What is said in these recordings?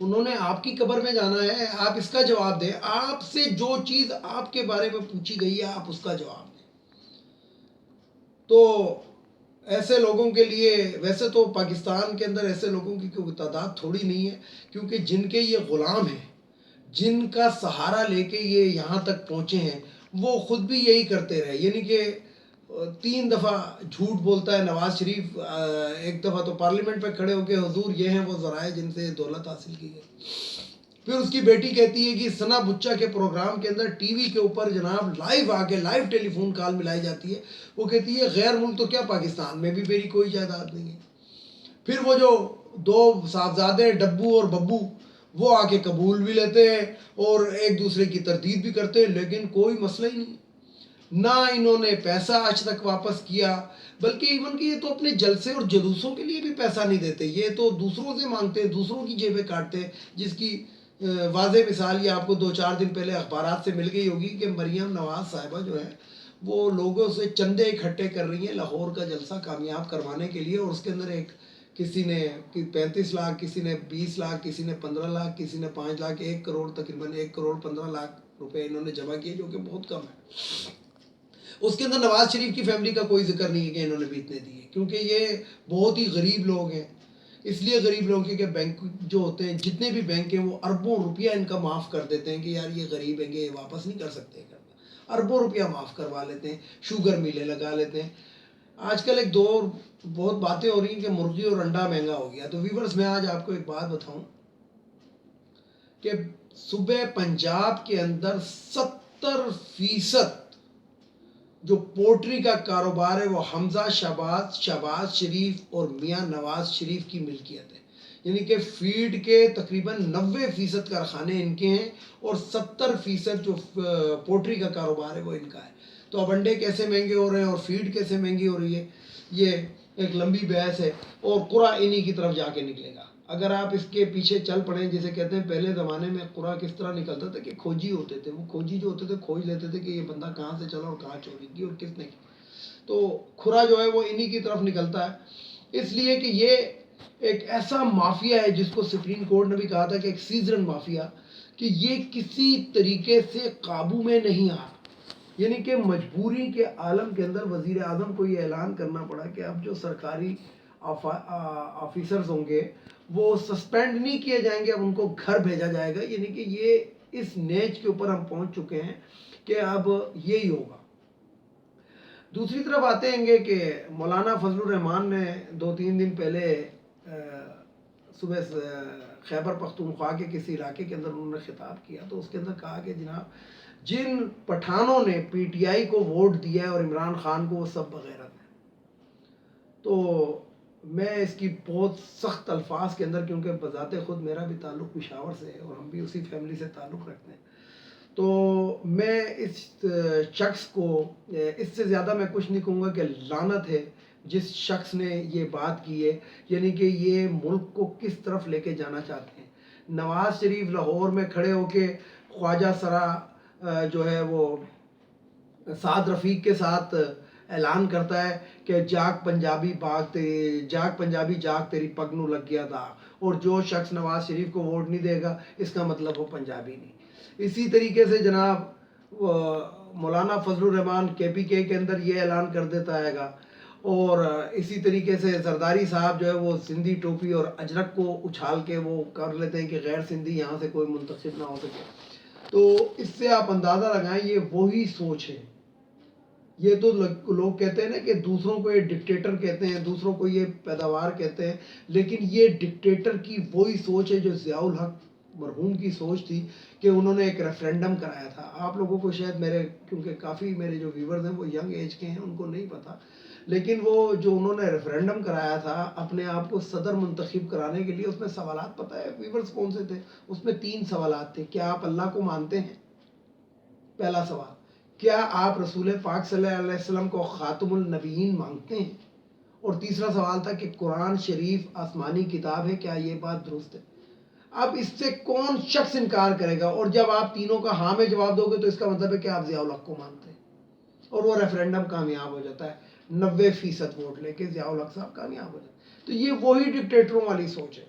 انہوں نے آپ کی قبر میں جانا ہے، آپ اس کا جواب دیں. آپ سے جو چیز آپ کے بارے میں پوچھی گئی ہے آپ اس کا جواب دیں. تو ایسے لوگوں کے لیے ویسے تو پاکستان کے اندر ایسے لوگوں کی کوئی تعداد تھوڑی نہیں ہے، کیونکہ جن کے یہ غلام ہیں، جن کا سہارا لے کے یہ یہاں تک پہنچے ہیں، وہ خود بھی یہی کرتے رہے. یعنی کہ 3 دفعہ جھوٹ بولتا ہے نواز شریف. ایک دفعہ تو پارلیمنٹ پہ کھڑے ہو کے حضور یہ ہیں وہ ذرائع جن سے دولت حاصل کی گئی. پھر اس کی بیٹی کہتی ہے کہ ثنا بچہ کے پروگرام کے اندر ٹی وی کے اوپر جناب لائیو آ کے لائیو ٹیلی فون کال ملائی جاتی ہے. وہ کہتی ہے غیر ملک تو کیا پاکستان میں بھی میری کوئی جائیداد نہیں ہے. پھر وہ جو 2 صاحبزادے ہیں ڈبو اور ببو، وہ آ کے قبول بھی لیتے ہیں اور ایک دوسرے کی تردید بھی کرتے ہیں، لیکن کوئی مسئلہ ہی نہیں. نہ انہوں نے پیسہ آج تک واپس کیا، بلکہ ایون کہ یہ تو اپنے جلسے اور جلوسوں کے لیے بھی پیسہ نہیں دیتے، یہ تو دوسروں سے مانگتے ہیں، دوسروں کی جیبیں کاٹتے ہیں. جس کی واضح مثال یہ آپ کو 2-4 دن پہلے اخبارات سے مل گئی ہوگی کہ مریم نواز صاحبہ جو ہے وہ لوگوں سے چندے اکٹھے کر رہی ہیں لاہور کا جلسہ کامیاب کروانے کے لیے. اور اس کے اندر کسی نے 35 لاکھ، کسی نے 20 لاکھ، کسی نے 15 لاکھ، کسی نے 5 لاکھ، 1 کروڑ، تقریباً 1 کروڑ 15 لاکھ روپے انہوں نے جمع کیے، جو کہ بہت کم ہے. اس کے اندر نواز شریف کی فیملی کا کوئی ذکر نہیں ہے کہ انہوں نے بھی اتنے دیے، کیونکہ یہ بہت ہی غریب لوگ ہیں. اس لیے غریب لوگ ہیں کہ بینک جو ہوتے ہیں، جتنے بھی بینک ہیں، وہ اربوں روپیہ ان کا معاف کر دیتے ہیں کہ یار یہ غریب ہیں، یہ واپس نہیں کر سکتے. اربوں روپیہ معاف کروا لیتے ہیں، شوگر میلیں لگا لیتے ہیں. آج کل ایک دور بہت باتیں ہو رہی ہیں کہ مرغی اور انڈا مہنگا ہو گیا. تو ویورز میں آج آپ کو ایک بات بتاؤں کہ صوبہ پنجاب کے اندر 70% جو پولٹری کا کاروبار ہے وہ حمزہ شہباز شریف اور میاں نواز شریف کی ملکیت ہے. یعنی کہ فیڈ کے تقریباً 90% کارخانے ان کے ہیں اور 70% جو پولٹری کا کاروبار ہے وہ ان کا ہے. تو اب انڈے کیسے مہنگے ہو رہے ہیں اور فیڈ کیسے مہنگی ہو رہی ہے، یہ ایک لمبی بحث ہے اور قرا انہی کی طرف جا کے نکلے گا. اگر آپ اس کے پیچھے چل پڑیں، جسے کہتے ہیں پہلے زمانے میں قرا کس طرح نکلتا تھا کہ کھوجی ہوتے تھے، وہ کھوجی جو ہوتے تھے کھوج لیتے تھے کہ یہ بندہ کہاں سے چلا اور کہاں چوری کی اور کس نے کی. تو کھرا جو ہے وہ انہی کی طرف نکلتا ہے. اس لیے کہ یہ ایک ایسا مافیا ہے جس کو سپریم کورٹ نے بھی کہا تھا کہ ایک سیزن مافیا، کہ یہ کسی طریقے سے قابو میں نہیں آ. یعنی کہ مجبوری کے عالم کے اندر وزیر اعظم کو یہ اعلان کرنا پڑا کہ اب جو سرکاری آفیسرز ہوں گے وہ سسپینڈ نہیں کیے جائیں گے، اب ان کو گھر بھیجا جائے گا. یعنی کہ یہ اس نیچ کے اوپر ہم پہنچ چکے ہیں کہ اب یہی ہوگا. دوسری طرف آتے ہیں گے کہ مولانا فضل الرحمان نے 2-3 دن پہلے صبح خیبر پختونخوا کے کسی علاقے کے اندر انہوں نے خطاب کیا، تو اس کے اندر کہا کہ جناب جن پٹھانوں نے پی ٹی آئی کو ووٹ دیا ہے اور عمران خان کو، وہ سب بغیرت ہیں. تو میں اس کی بہت سخت الفاظ کے اندر، کیونکہ بذات خود میرا بھی تعلق پشاور سے ہے اور ہم بھی اسی فیملی سے تعلق رکھتے ہیں، تو میں اس شخص کو اس سے زیادہ میں کچھ نہیں کہوں گا کہ لعنت ہے جس شخص نے یہ بات کی ہے. یعنی کہ یہ ملک کو کس طرف لے کے جانا چاہتے ہیں. نواز شریف لاہور میں کھڑے ہو کے خواجہ سرا جو ہے وہ سعد رفیق کے ساتھ اعلان کرتا ہے کہ جاگ پنجابی جاگ تیری پگ نو لگ گیا تھا، اور جو شخص نواز شریف کو ووٹ نہیں دے گا اس کا مطلب وہ پنجابی نہیں. اسی طریقے سے جناب مولانا فضل الرحمان KPK کے اندر یہ اعلان کر دیتا ہے گا، اور اسی طریقے سے زرداری صاحب جو ہے وہ سندھی ٹوپی اور اجرک کو اچھال کے وہ کر لیتے ہیں کہ غیر سندھی یہاں سے کوئی منتخب نہ ہو سکے. تو اس سے آپ اندازہ لگائیں یہ وہی سوچ ہے. یہ تو لوگ کہتے ہیں نا کہ دوسروں کو یہ ڈکٹیٹر کہتے ہیں، دوسروں کو یہ پیداوار کہتے ہیں، لیکن یہ ڈکٹیٹر کی وہی سوچ ہے جو ضیاء الحق مرحوم کی سوچ تھی کہ انہوں نے ایک ریفرینڈم کرایا تھا. آپ لوگوں کو شاید کیونکہ کافی میرے جو ویورز ہیں وہ ینگ ایج کے ہیں، ان کو نہیں پتا، لیکن وہ جو انہوں نے ریفرینڈم کرایا تھا اپنے آپ کو صدر منتخب کرانے کے لیے، اس میں سوالات پتہ ہے ویورز کون سے تھے؟ اس میں 3 سوالات تھے. کیا آپ اللہ کو مانتے ہیں؟ پہلا سوال. کیا آپ رسول پاک صلی اللہ علیہ وسلم کو خاتم النبیین مانتے ہیں؟ اور تیسرا سوال تھا کہ قرآن شریف آسمانی کتاب ہے، کیا یہ بات درست ہے؟ اب اس سے کون شخص انکار کرے گا؟ اور جب آپ تینوں کا ہاں میں جواب دو گے تو اس کا مطلب ہے کہ آپ ضیاء الحق کو مانتے ہیں، اور وہ ریفرینڈم کامیاب ہو جاتا ہے. 90% ووٹ لے کے ضیاء الحق صاحب کامیاب ہو جاتے ہیں. تو یہ وہی ڈکٹیٹروں والی سوچ ہے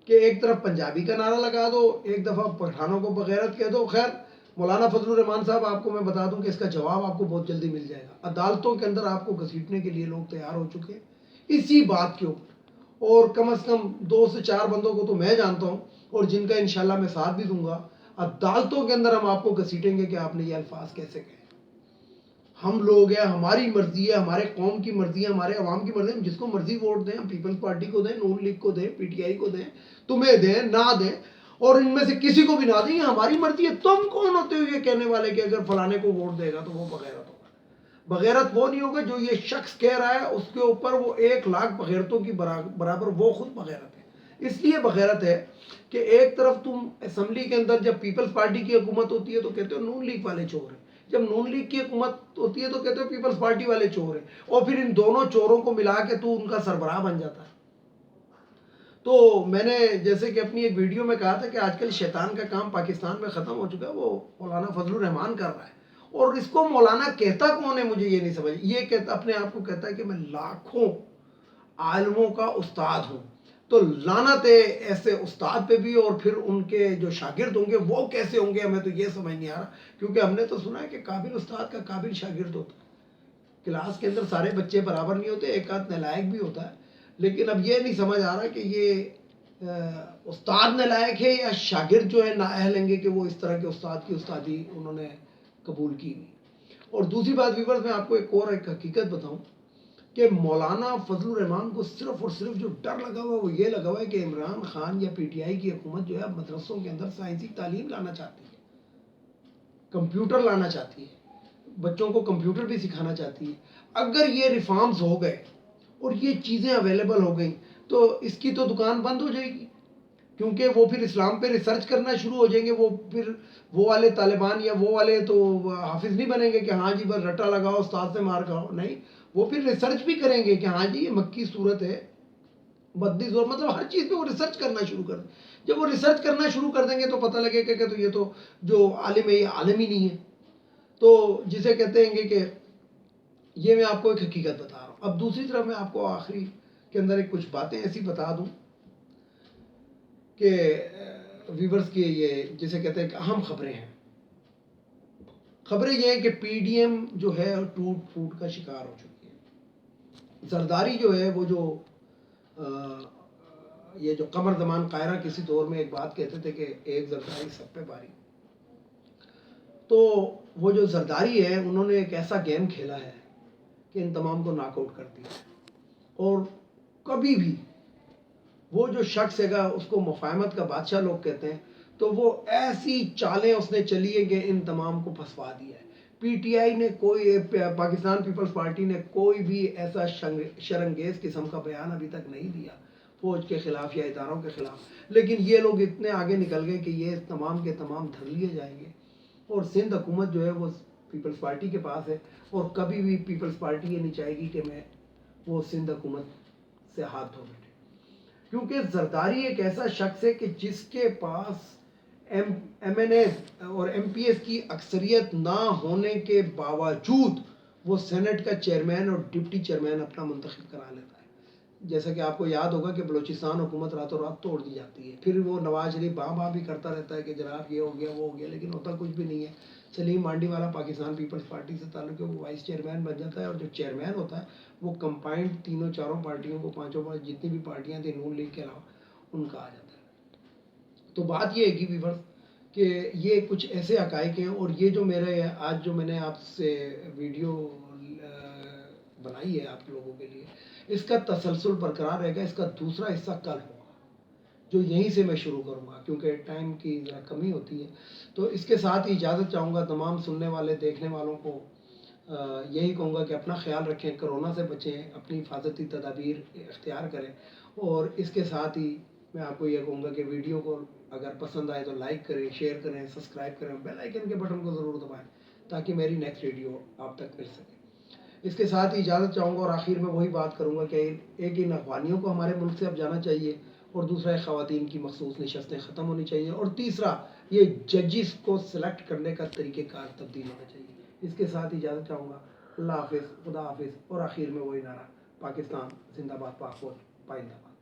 کہ ایک طرف پنجابی کا نعرہ لگا دو، ایک دفعہ پٹھانوں کو بغیرت کہہ دو. خیر مولانا فضل الرحمان صاحب آپ کو میں بتا دوں کہ اس کا جواب آپ کو بہت جلدی مل جائے گا. عدالتوں کے اندر آپ کو گھسیٹنے کے لیے لوگ تیار ہو چکے ہیں اسی بات کے اوپر. اور کم از کم 2 سے 4 بندوں کو تو میں جانتا ہوں اور جن کا انشاءاللہ میں ساتھ بھی دوں گا. عدالتوں کے اندر ہم آپ کو گھسیٹیں گے کہ آپ نے یہ الفاظ کیسے کہے. ہم لوگ ہیں، ہماری مرضی ہے، ہمارے قوم کی مرضی ہے، ہمارے عوام کی مرضی ہے. ہم جس کو مرضی ووٹ دیں، ہم پیپلز پارٹی کو دیں، نون لیگ کو دیں، پی ٹی آئی کو دیں، تمہیں دیں نہ دیں، اور ان میں سے کسی کو بھی نہ دیں، یہ ہماری مرضی ہے. تم کون ہوتے ہو یہ کہنے والے کہ اگر فلانے کو ووٹ دے گا تو وہ بغیرت ہوگا؟ بغیرت وہ نہیں ہوگا جو یہ شخص کہہ رہا ہے اس کے اوپر وہ 1,00,000 بغیرتوں کی برابر وہ خود بغیرت ہے. اس لیے بغیرت ہے کہ ایک طرف تم اسمبلی کے اندر جب پیپلز پارٹی کی حکومت ہوتی ہے تو کہتے ہو نون لیگ والے چور ہیں، جب نون لیگ کی حکومت ہوتی ہے تو کہتے ہو پیپلز پارٹی والے چور ہیں، اور پھر ان دونوں چوروں کو ملا کے تو ان کا سربراہ بن جاتا ہے. تو میں نے جیسے کہ اپنی ایک ویڈیو میں کہا تھا کہ آج کل شیطان کا کام پاکستان میں ختم ہو چکا ہے، وہ مولانا فضل الرحمان کر رہا ہے. اور اس کو مولانا کہتا کون ہے مجھے یہ نہیں سمجھ. یہ کہتا اپنے آپ کو کہتا ہے کہ میں لاکھوں عالموں کا استاد ہوں. تو لعنت ہے ایسے استاد پہ بھی، اور پھر ان کے جو شاگرد ہوں گے وہ کیسے ہوں گے ہمیں تو یہ سمجھ نہیں آ رہا. کیونکہ ہم نے تو سنا ہے کہ قابل استاد کا قابل شاگرد ہوتا ہے. کلاس کے اندر سارے بچے برابر نہیں ہوتے، ایک آدھ نالائق بھی ہوتا ہے. لیکن اب یہ نہیں سمجھ آ رہا کہ یہ استاد نالائق ہے یا شاگرد جو ہے نااہل ہیں گے کہ وہ اس طرح کے استاد کی استادی انہوں نے قبول کی نہیں. اور دوسری بات ویورز، میں آپ کو ایک حقیقت بتاؤں کہ مولانا فضل الرحمان کو صرف اور صرف جو ڈر لگا ہوا ہے وہ یہ لگا ہوا ہے کہ عمران خان یا پی ٹی آئی کی حکومت جو ہے اب مدرسوں کے اندر سائنسی تعلیم لانا چاہتی ہے، کمپیوٹر لانا چاہتی ہے، بچوں کو کمپیوٹر بھی سکھانا چاہتی ہے. اگر یہ ریفارمز ہو گئے اور یہ چیزیں اویلیبل ہو گئیں تو اس کی تو دکان بند ہو جائے گی. کیونکہ وہ پھر اسلام پہ ریسرچ کرنا شروع ہو جائیں گے. وہ پھر وہ والے طالبان یا وہ والے تو حافظ نہیں بنیں گے کہ ہاں جی بس رٹا لگاؤ استاد سے مار کھاؤ. نہیں، وہ پھر ریسرچ بھی کریں گے کہ ہاں جی یہ مکی صورت ہے، بدی صورت، مطلب ہر چیز پہ وہ ریسرچ کرنا شروع کر دیں. جب وہ ریسرچ کرنا شروع کر دیں گے تو پتہ لگے کہ تو یہ تو جو عالم ہے یہ عالم ہی نہیں ہے. تو جسے کہتے ہیں گے کہ یہ میں آپ کو ایک حقیقت بتا رہا ہوں. اب دوسری طرف میں آپ کو آخری کے اندر ایک کچھ باتیں ایسی بتا دوں کہ ویورز کے یہ جسے کہتے ہیں کہ اہم خبریں ہیں. خبریں یہ ہیں کہ پی ڈی ایم جو ہے ٹوٹ پھوٹ کا شکار ہو چکی ہے. زرداری جو ہے وہ جو یہ جو قمر زمان قاہرہ کسی دور میں ایک بات کہتے تھے کہ ایک زرداری سب پہ باری. تو وہ جو زرداری ہے انہوں نے ایک ایسا گیم کھیلا ہے کہ ان تمام کو ناک آؤٹ کر دیا. اور کبھی بھی وہ جو شخص ہے گا اس کو مفاہمت کا بادشاہ لوگ کہتے ہیں، تو وہ ایسی چالیں اس نے چلی ہے کہ ان تمام کو پھنسوا دیا ہے. پی ٹی آئی نے کوئی، پاکستان پیپلز پارٹی نے کوئی بھی ایسا شرنگیز قسم کا بیان ابھی تک نہیں دیا فوج کے خلاف یا اداروں کے خلاف. لیکن یہ لوگ اتنے آگے نکل گئے کہ یہ تمام کے تمام دھر لیے جائیں گے. اور سندھ حکومت جو ہے وہ پیپلز پارٹی کے پاس ہے، اور کبھی بھی پیپلز پارٹی یہ نہیں چاہے گی کہ میں وہ سندھ حکومت سے ہاتھ دھو بیٹھے. کیونکہ زرداری ایک ایسا شخص ہے کہ جس کے پاس ایم این اے اور ایم پی ایس کی اکثریت نہ ہونے کے باوجود وہ سینٹ کا چیئرمین اور ڈپٹی چیئرمین اپنا منتخب کرا لیتا ہے. جیسا کہ آپ کو یاد ہوگا کہ بلوچستان حکومت راتوں رات توڑ دی جاتی ہے. پھر وہ نواز شریف باں بھی کرتا رہتا ہے کہ جناب یہ ہو گیا وہ ہو گیا، لیکن ہوتا کچھ بھی نہیں ہے. سلیم مانڈی والا پاکستان پیپلز پارٹی سے تعلق ہے، وہ وائس چیئرمین بن جاتا ہے، اور جو چیئرمین ہوتا ہے وہ کمبائنڈ تینوں چاروں پارٹیوں کو، پانچوں جتنی بھی پارٹیاں تھیں نون لیگ کے علاوہ ان کا آ جاتا ہے. تو بات یہ ہے کہ ویورز کہ یہ کچھ ایسے حقائق ہیں. اور یہ جو میرے آج جو میں نے آپ سے ویڈیو بنائی ہے آپ لوگوں کے لیے، اس کا تسلسل برقرار رہے گا. اس کا دوسرا حصہ کل ہوگا جو یہیں سے میں شروع کروں گا، کیونکہ ٹائم کی ذرا کمی ہوتی ہے. تو اس کے ساتھ ہی اجازت چاہوں گا تمام سننے والے دیکھنے والوں کو. یہی کہوں گا کہ اپنا خیال رکھیں، کرونا سے بچیں، اپنی حفاظتی تدابیر اختیار کریں. اور اس کے ساتھ ہی میں آپ کو یہ کہوں گا کہ ویڈیو کو اگر پسند آئے تو لائک کریں، شیئر کریں، سبسکرائب کریں، بیل آئیکن کے بٹن کو ضرور دبائیں تاکہ میری نیکسٹ ویڈیو آپ تک مل سکے. اس کے ساتھ ہی اجازت چاہوں گا، اور آخر میں وہی بات کروں گا کہ ایک ان افغانیوں کو ہمارے ملک سے اب جانا چاہیے، اور دوسرا خواتین کی مخصوص نشستیں ختم ہونی چاہیے، اور تیسرا یہ ججز کو سلیکٹ کرنے کا طریقہ کار تبدیل ہونا چاہیے. اس کے ساتھ اجازت چاہوں گا. اللہ حافظ، خدا حافظ. اور آخر میں وہی نعرہ، پاکستان زندہ باد، پاک فوج پائندہ باد.